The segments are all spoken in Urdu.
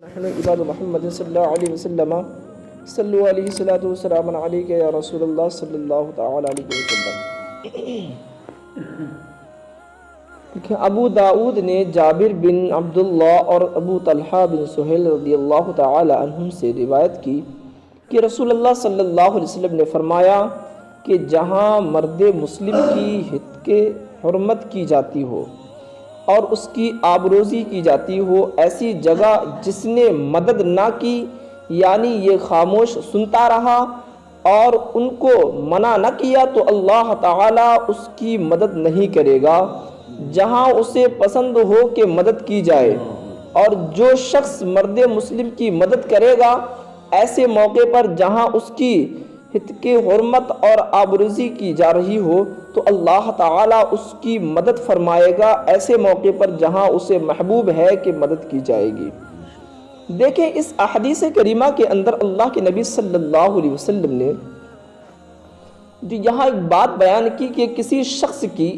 نحن عباد محمد صلی اللہ علیہ وسلم صلو علیہ الصلوۃ والسلام علیک یا رسول اللہ صلی اللہ تعالی علیہ وسلم۔ ابو داؤد نے جابر بن عبداللہ اور ابو طلحہ بن سہیل رضی اللہ تعالی عنہم سے روایت کی کہ رسول اللہ صلی اللہ علیہ وسلم نے فرمایا کہ جہاں مرد مسلم کی ہتک حرمت کی جاتی ہو اور اس کی آبروزی کی جاتی ہو، ایسی جگہ جس نے مدد نہ کی، یعنی یہ خاموش سنتا رہا اور ان کو منع نہ کیا، تو اللہ تعالیٰ اس کی مدد نہیں کرے گا۔ جہاں اسے پسند ہو کہ مدد کی جائے اور جو شخص مرد مسلم کی مدد کرے گا ایسے موقع پر جہاں اس کی ہتک حرمت اور آبروزی کی جا رہی ہو، تو اللہ تعالیٰ اس کی مدد فرمائے گا ایسے موقع پر جہاں اسے محبوب ہے کہ مدد کی جائے گی۔ دیکھیں اس احادیث کریمہ کے اندر اللہ کے نبی صلی اللہ علیہ وسلم نے جو یہاں ایک بات بیان کی کہ کسی شخص کی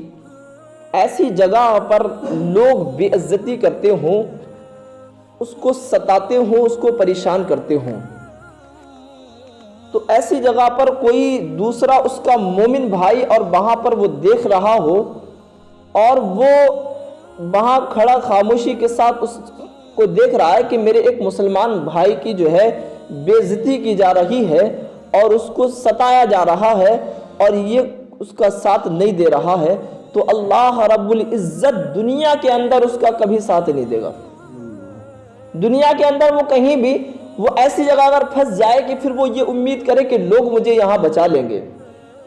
ایسی جگہ پر لوگ بے عزتی کرتے ہوں، اس کو ستاتے ہوں، اس کو پریشان کرتے ہوں، تو ایسی جگہ پر کوئی دوسرا اس کا مومن بھائی اور وہاں پر وہ دیکھ رہا ہو اور وہ وہاں کھڑا خاموشی کے ساتھ اس کو دیکھ رہا ہے کہ میرے ایک مسلمان بھائی کی جو ہے بے عزتی کی جا رہی ہے اور اس کو ستایا جا رہا ہے اور یہ اس کا ساتھ نہیں دے رہا ہے، تو اللہ رب العزت دنیا کے اندر اس کا کبھی ساتھ نہیں دے گا۔ دنیا کے اندر وہ کہیں بھی وہ ایسی جگہ اگر پھنس جائے کہ پھر وہ یہ امید کرے کہ لوگ مجھے یہاں بچا لیں گے،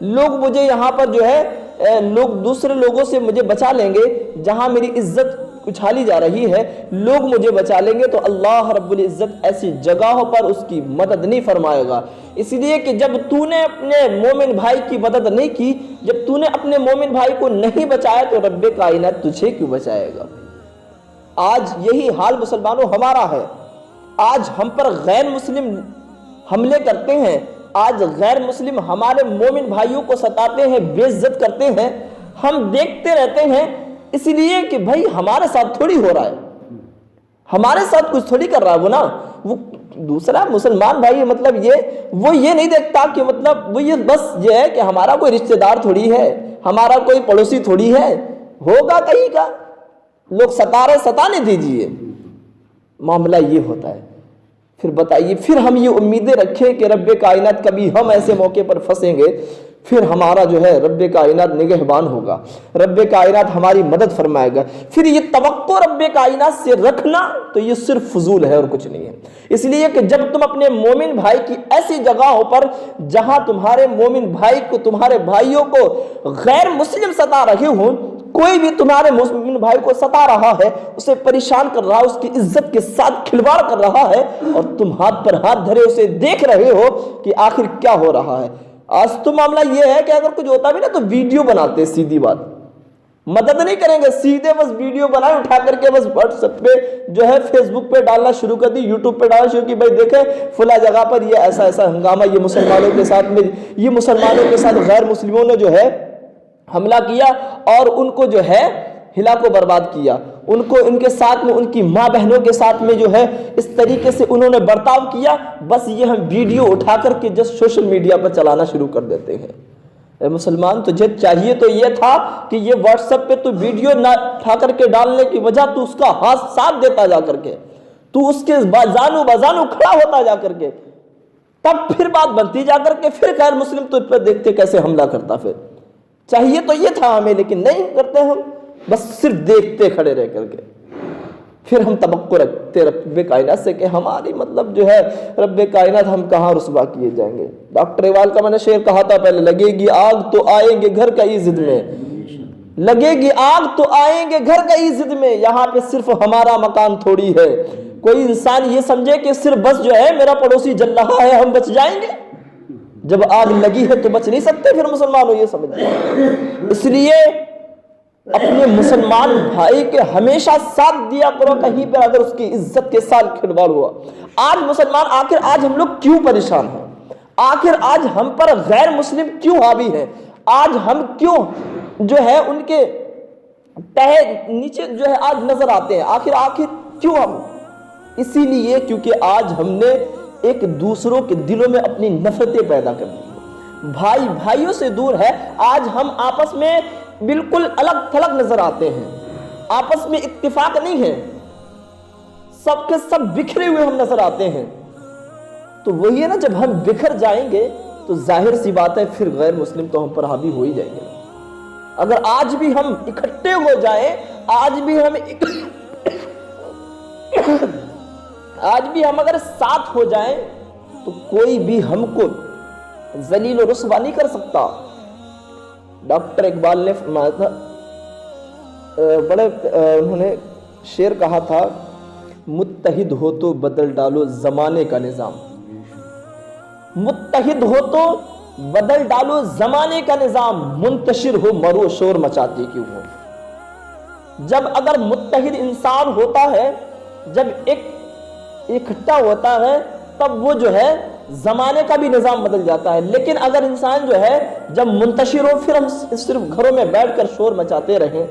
لوگ مجھے یہاں پر جو ہے لوگ دوسرے لوگوں سے مجھے بچا لیں گے، جہاں میری عزت اچھالی جا رہی ہے لوگ مجھے بچا لیں گے، تو اللہ رب العزت ایسی جگہوں پر اس کی مدد نہیں فرمائے گا۔ اس لیے کہ جب تو نے اپنے مومن بھائی کی مدد نہیں کی، جب تو نے اپنے مومن بھائی کو نہیں بچایا، تو رب کائنات تجھے کیوں بچائے گا؟ آج یہی حال مسلمانوں ہمارا ہے۔ آج ہم پر غیر مسلم حملے کرتے ہیں، آج غیر مسلم ہمارے مومن بھائیوں کو ستاتے ہیں، بے عزت کرتے ہیں، ہم دیکھتے رہتے ہیں، اس لیے کہ بھائی ہمارے ساتھ تھوڑی ہو رہا ہے، ہمارے ساتھ کچھ تھوڑی کر رہا ہے وہ دوسرا مسلمان بھائی، مطلب وہ یہ نہیں دیکھتا کہ مطلب وہ یہ بس یہ ہے کہ ہمارا کوئی رشتہ دار تھوڑی ہے، ہمارا کوئی پڑوسی تھوڑی ہے، ہوگا کہیں کا، لوگ ستانے دیجئے۔ معاملہ یہ ہوتا ہے۔ پھر بتائیے، پھر ہم یہ امیدیں رکھیں کہ رب کائنات کبھی ہم ایسے موقع پر پھنسیں گے، پھر ہمارا جو ہے رب کائنات نگہبان ہوگا، رب کائنات ہماری مدد فرمائے گا، پھر یہ توقع رب کائنات سے رکھنا تو یہ صرف فضول ہے اور کچھ نہیں ہے۔ اس لیے کہ جب تم اپنے مومن بھائی کی ایسی جگہوں پر جہاں تمہارے مومن بھائی کو، تمہارے بھائیوں کو غیر مسلم ستا رہے ہوں، کوئی بھی تمہارے مسلم بھائی کو ستا رہا ہے، اسے پریشان کر رہا ہے، اس کی عزت کے ساتھ کھلواڑ کر رہا ہے، اور تم ہاتھ پر ہاتھ دھرے اسے دیکھ رہے ہو کہ آخر کیا ہو رہا ہے۔ آج تو معاملہ یہ ہے کہ اگر کچھ ہوتا بھی نا تو ویڈیو بناتے ہیں، سیدھی بات، مدد نہیں کریں گے، سیدھے بس ویڈیو بنائے اٹھا کر کے بس واٹس ایپ پہ جو ہے فیس بک پہ ڈالنا شروع کر دی، یوٹیوب پہ ڈالنا شروع کی، بھائی دیکھیں فلاں جگہ پر یہ ایسا ہنگامہ یہ مسلمانوں کے ساتھ غیر مسلموں نے جو ہے حملہ کیا اور ان کو جو ہے ہلاک و برباد کیا، ان کو ان کے ساتھ میں ان کی ماں بہنوں کے ساتھ میں جو ہے اس طریقے سے انہوں نے برتاؤ کیا، بس یہ ہم ویڈیو اٹھا کر کے جس سوشل میڈیا پر چلانا شروع کر دیتے ہیں۔ اے مسلمان، تجھے چاہیے تو یہ تھا کہ یہ واٹس ایپ پہ تو ویڈیو نہ اٹھا کر کے ڈالنے کی وجہ تو اس کا ہاتھ ساتھ دیتا جا کر کے، تو اس کے بازانو کھڑا ہوتا جا کر کے، تب پھر بات بنتی جا کر کے، پھر غیر مسلم تو پہ دیکھتے کیسے حملہ کرتا۔ پھر چاہیے تو یہ تھا ہمیں، لیکن نہیں کرتے ہم، بس صرف دیکھتے کھڑے رہ کر کے۔ پھر ہم توقع رکھتے رب کائنات سے کہ ہماری مطلب جو ہے رب کائنات ہم کہاں رسوا کیے جائیں گے۔ ڈاکٹر اقبال کا میں نے شعر کہا تھا پہلے، لگے گی آگ تو آئیں گے گھر کا عزت میں، لگے گی آگ تو آئیں گے گھر کا عزت میں، یہاں پہ صرف ہمارا مکان تھوڑی ہے۔ کوئی انسان یہ سمجھے کہ صرف بس جو ہے میرا پڑوسی جل رہا ہے ہم بچ جائیں گے، جب آگ لگی ہے تو بچ نہیں سکتے۔ پھر مسلمانوں یہ سمجھتے ہیں، اس لیے اپنے مسلمان بھائی کے ہمیشہ ساتھ دیا کرو، کہیں پر اگر اس کی عزت کے ساتھ کھلواڑ ہوا۔ آج مسلمان آج ہم لوگ کیوں پریشان ہیں؟ آخر آج ہم پر غیر مسلم کیوں حاوی ہیں؟ آج ہم کیوں جو ہے ان کے تہے نیچے جو ہے آج نظر آتے ہیں؟ آخر کیوں ہم اسی لیے کیونکہ آج ہم نے ایک دوسروں کے دلوں میں اپنی نفرتیں پیدا کر دی، بھائی بھائیوں سے دور ہے، آج ہم آپس میں بالکل الگ تھلگ نظر آتے ہیں، آپس میں اتفاق نہیں ہے، سب کے سب بکھرے ہوئے ہم نظر آتے ہیں۔ تو وہی ہے نا، جب ہم بکھر جائیں گے تو ظاہر سی بات ہے پھر غیر مسلم تو ہم پر حاوی ہو ہی جائیں گے۔ اگر آج بھی ہم اکٹھے ہو جائیں، آج بھی ہم اگر ساتھ ہو جائیں تو کوئی بھی ہم کو ذلیل و رسوا نہیں کر سکتا۔ ڈاکٹر اقبال نے فرمایا تھا، انہوں نے شعر کہا تھا، متحد ہو تو بدل ڈالو زمانے کا نظام، متحد ہو تو بدل ڈالو زمانے کا نظام، منتشر ہو مرو شور مچاتے کیوں ہو۔ جب اگر متحد انسان ہوتا ہے، جب ایک اکٹھا ہوتا ہے، تب وہ جو ہے زمانے کا بھی نظام بدل جاتا ہے۔ لیکن اگر انسان جو ہے جب منتشر ہو، پھر ہم صرف گھروں میں بیٹھ کر شور مچاتے رہیں،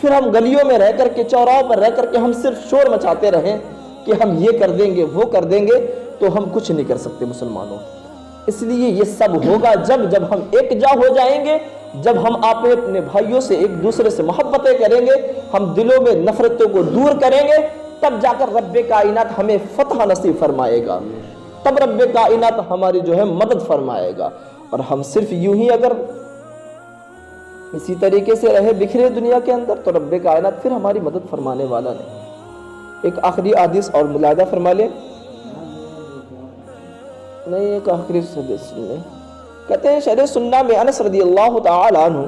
پھر ہم گلیوں میں رہ کر کے، چوراہوں پر رہ کر کے ہم صرف شور مچاتے رہیں کہ ہم یہ کر دیں گے وہ کر دیں گے، تو ہم کچھ نہیں کر سکتے مسلمانوں۔ اس لیے یہ سب ہوگا جب ہم ایک جا ہو جائیں گے، جب ہم اپنے بھائیوں سے ایک دوسرے سے محبتیں کریں گے، ہم دلوں میں نفرتوں کو دور کریں گے، تب جا کر رب کائنات ہمیں فتح نصیب فرمائے گا، تب رب کائنات ہماری جو ہے مدد فرمائے گا۔ اور ہم صرف یوں ہی اگر اسی طریقے سے رہے بکھرے دنیا کے اندر، تو رب کائنات پھر ہماری مدد فرمانے والا نہیں۔ ایک آخری حدیث اور ملاحظہ فرما لیں، نہیں ایک آخری حدیث میں کہتے ہیں، شرح سنہ میں انس رضی اللہ تعالی عنہ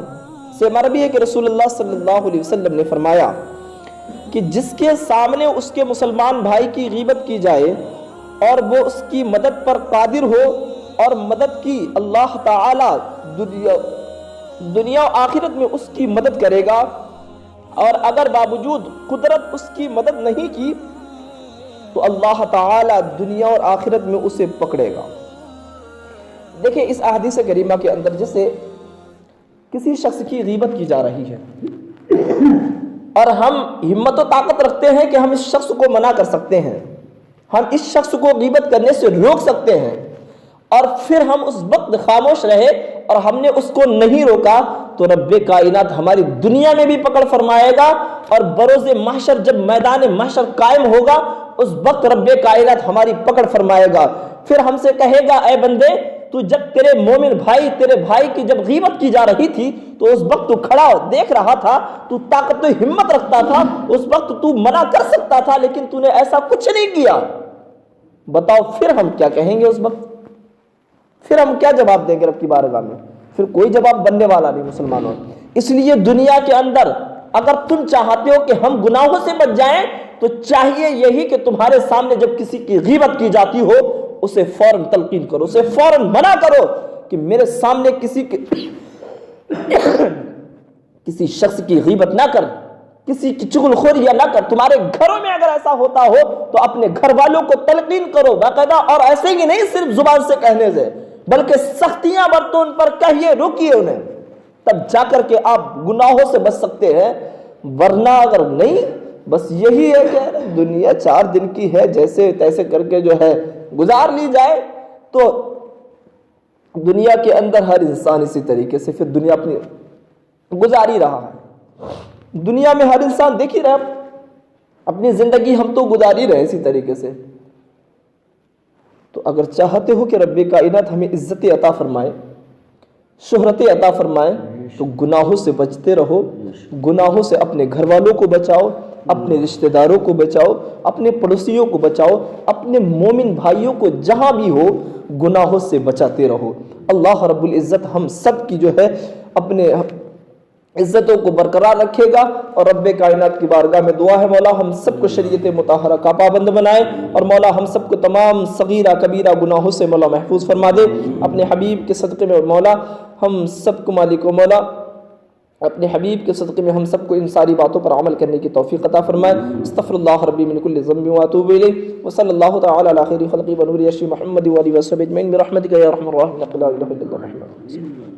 سے مروی ہے کہ رسول اللہ صلی اللہ علیہ وسلم نے فرمایا کہ جس کے سامنے اس کے مسلمان بھائی کی غیبت کی جائے اور وہ اس کی مدد پر قادر ہو، اور مدد کی اللہ تعالی دنیا و آخرت میں اس کی مدد کرے گا، اور اگر باوجود قدرت اس کی مدد نہیں کی تو اللہ تعالی دنیا اور آخرت میں اسے پکڑے گا۔ دیکھیں اس احادیث کریمہ کے اندر جیسے کسی شخص کی غیبت کی جا رہی ہے اور ہم ہمت و طاقت رکھتے ہیں کہ ہم اس شخص کو منع کر سکتے ہیں، ہم اس شخص کو غیبت کرنے سے روک سکتے ہیں، اور پھر ہم اس وقت خاموش رہے اور ہم نے اس کو نہیں روکا، تو رب کائنات ہماری دنیا میں بھی پکڑ فرمائے گا، اور بروز محشر جب میدان محشر قائم ہوگا اس وقت رب کائنات ہماری پکڑ فرمائے گا۔ پھر ہم سے کہے گا، اے بندے، تو جب تیرے مومن بھائی، تیرے بھائی کی جب غیبت کی جا رہی تھی تو اس وقت تو کھڑا دیکھ رہا تھا، تو طاقت و ہمت رکھتا تھا، اس وقت تو منع کر سکتا تھا، لیکن تو نے ایسا کچھ نہیں کیا۔ بتاؤ پھر ہم کیا کہیں گے اس وقت؟ پھر ہم کیا جواب دیں گے رب کی بارگاہ میں؟ پھر کوئی جواب بننے والا نہیں مسلمانوں۔ اس لیے دنیا کے اندر اگر تم چاہتے ہو کہ ہم گناہوں سے بچ جائیں تو چاہیے یہی کہ تمہارے سامنے جب کسی کی غیبت کی جاتی ہو اسے فوراً تلقین کرو، اسے فوراً منع کرو کہ میرے سامنے کسی شخص کی غیبت نہ کر، کسی کی چغل خوری نہ کر۔ تمہارے گھروں میں اگر ایسا ہوتا ہو تو اپنے گھر والوں کو تلقین کرو باقاعدہ، اور ایسے ہی نہیں صرف زبان سے کہنے سے، بلکہ سختیاں برتو، ان پر کہیے، روکیے انہیں، تب جا کر کے آپ گناہوں سے بچ سکتے ہیں۔ ورنہ اگر نہیں، بس یہی ہے کہ دنیا 4 دن کی ہے، جیسے تیسے کر کے جو ہے گزار لی جائے، تو دنیا کے اندر ہر انسان اسی طریقے سے پھر دنیا اپنی گزار ہی رہا ہے۔ دنیا میں ہر انسان دیکھ ہی رہا ہے اپنی زندگی، ہم تو گزار ہی رہے اسی طریقے سے۔ تو اگر چاہتے ہو کہ رب کائنات ہمیں عزت عطا فرمائے، شہرت عطا فرمائے، تو گناہوں سے بچتے رہو، گناہوں سے اپنے گھر والوں کو بچاؤ، اپنے رشتہ داروں کو بچاؤ، اپنے پڑوسیوں کو بچاؤ، اپنے مومن بھائیوں کو جہاں بھی ہو گناہوں سے بچاتے رہو۔ اللہ رب العزت ہم سب کی جو ہے اپنے عزتوں کو برقرار رکھے گا، اور رب کائنات کی بارگاہ میں دعا ہے مولا ہم سب کو شریعت مطہرہ کا پابند بنائے، اور مولا ہم سب کو تمام صغیرہ کبیرہ گناہوں سے مولا محفوظ فرما دے۔ اپنے حبیب کے صدقے میں مولا ہم سب کو مالک و مولا اپنے حبیب کے صدقے میں ہم سب کو ان ساری باتوں پر عمل کرنے کی توفیق عطا فرمائے۔ استغفر اللہ ربی من کل ذنب واتوب الیہ، وصلی اللہ تعالی علی خیر خلقہ ونور عرش محمد وآلہ وصحبہ اجمعین برحمتک یا ارحم الراحمین، لا الہ الا اللہ محمد۔